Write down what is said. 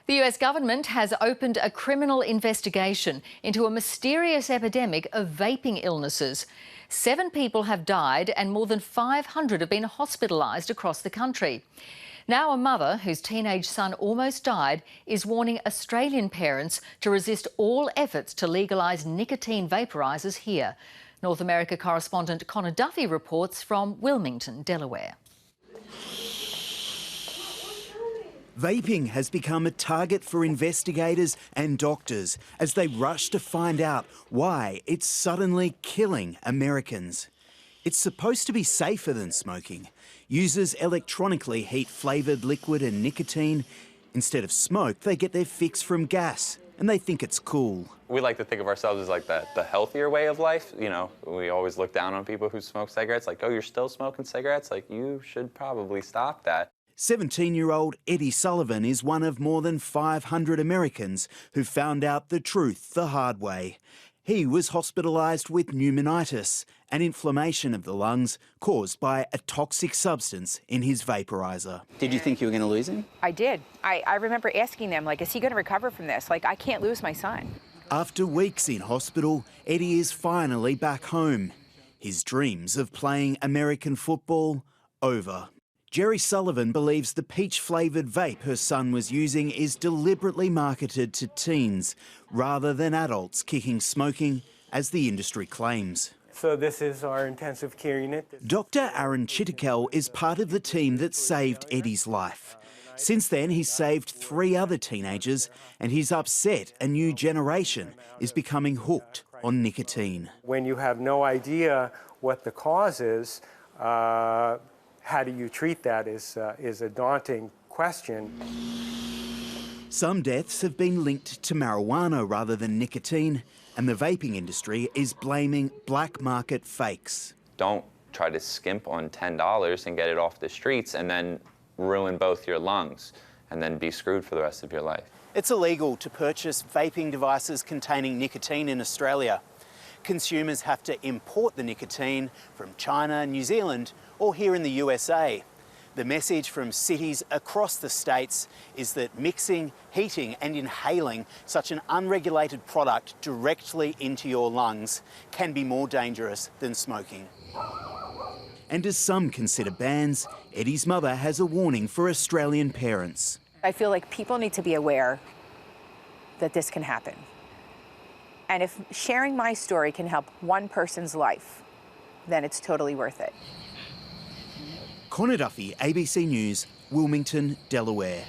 The US government has opened a criminal investigation into a mysterious epidemic of vaping illnesses. 7 people have died and more than 500 have been hospitalised across the country. Now a mother whose teenage son almost died is warning Australian parents to resist all efforts to legalise nicotine vaporisers here. North America correspondent Connor Duffy reports from Wilmington, Delaware. Vaping has become a target for investigators and doctors as they rush to find out why it's suddenly killing Americans. It's supposed to be safer than smoking. Users electronically heat flavoured liquid and nicotine. Instead of smoke, they get their fix from gas, and they think it's cool. We like to think of ourselves as like the healthier way of life. You know, we always look down on people who smoke cigarettes, like, oh, you're still smoking cigarettes? Like, you should probably stop that. 17-year-old Eddie Sullivan is one of more than 500 Americans who found out the truth the hard way. He was hospitalised with pneumonitis, an inflammation of the lungs caused by a toxic substance in his vaporiser. Did you think you were going to lose him? I did. I remember asking them, like, is he going to recover from this? Like, I can't lose my son. After weeks in hospital, Eddie is finally back home. His dreams of playing American football over. Jerry Sullivan believes the peach-flavoured vape her son was using is deliberately marketed to teens rather than adults kicking smoking, as the industry claims. So this is our intensive care unit. Dr. Aaron Chittikel is part of the team that saved Eddie's life. Since then, he's saved 3 other teenagers, and he's upset a new generation is becoming hooked on nicotine. When you have no idea what the cause is, how do you treat that is a daunting question. Some deaths have been linked to marijuana rather than nicotine, and the vaping industry is blaming black market fakes. Don't try to skimp on $10 and get it off the streets and then ruin both your lungs and then be screwed for the rest of your life. It's illegal to purchase vaping devices containing nicotine in Australia. Consumers have to import the nicotine from China, New Zealand, or here in the USA. The message from cities across the states is that mixing, heating and inhaling such an unregulated product directly into your lungs can be more dangerous than smoking. And as some consider bans, Eddie's mother has a warning for Australian parents. I feel like people need to be aware that this can happen. And if sharing my story can help one person's life, then it's totally worth it. Connor Duffy, ABC News, Wilmington, Delaware.